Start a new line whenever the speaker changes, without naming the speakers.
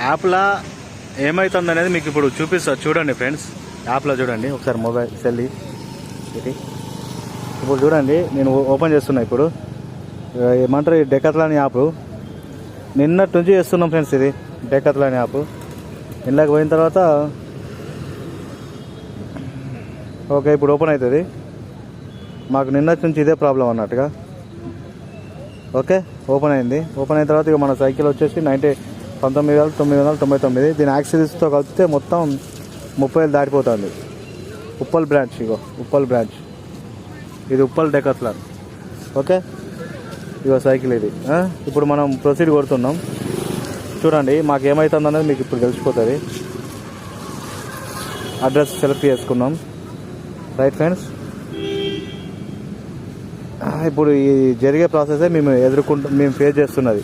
యాప్లో ఏమవుతుంది అనేది మీకు ఇప్పుడు చూపిస్తా చూడండి ఫ్రెండ్స్. యాప్లో చూడండి ఒకసారి మొబైల్ సెల్ ఇది ఇప్పుడు చూడండి. నేను ఓపెన్ చేస్తున్నా ఇప్పుడు. ఏమంటారు ఈ డెకాథ్లాన్ యాప్ నిన్నటి నుంచి చేస్తున్నాం ఫ్రెండ్స్. ఇది డెకాథ్లాన్ యాప్. ఇంట్లోకి పోయిన తర్వాత ఓకే ఇప్పుడు ఓపెన్ అవుతుంది. మాకు నిన్నటి నుంచి ఇదే ప్రాబ్లం అన్నట్టుగా. ఓకే ఓపెన్ అయింది. ఓపెన్ అయిన తర్వాత ఇక మన సైకిల్ వచ్చేసి 19,999. దీని యాక్సెసరీస్తో కలిపితే మొత్తం 30,000 దాటిపోతుంది. ఉప్పల్ బ్రాంచ్. ఇగో ఉప్పల్ బ్రాంచ్. ఇది ఉప్పల్ డెకాథ్లాన్. ఓకే ఇగో సైకిల్ ఇది. ఇప్పుడు మనం ప్రొసీడ్ కొడుతున్నాం. చూడండి మాకు ఏమవుతుంది అనేది మీకు ఇప్పుడు తెలిసిపోతుంది. అడ్రస్ సెలెక్ట్ చేసుకున్నాం. Right friends. ఇప్పుడు ఈ జరిగే ప్రాసెసే మేము ఫేస్ చేస్తున్నది.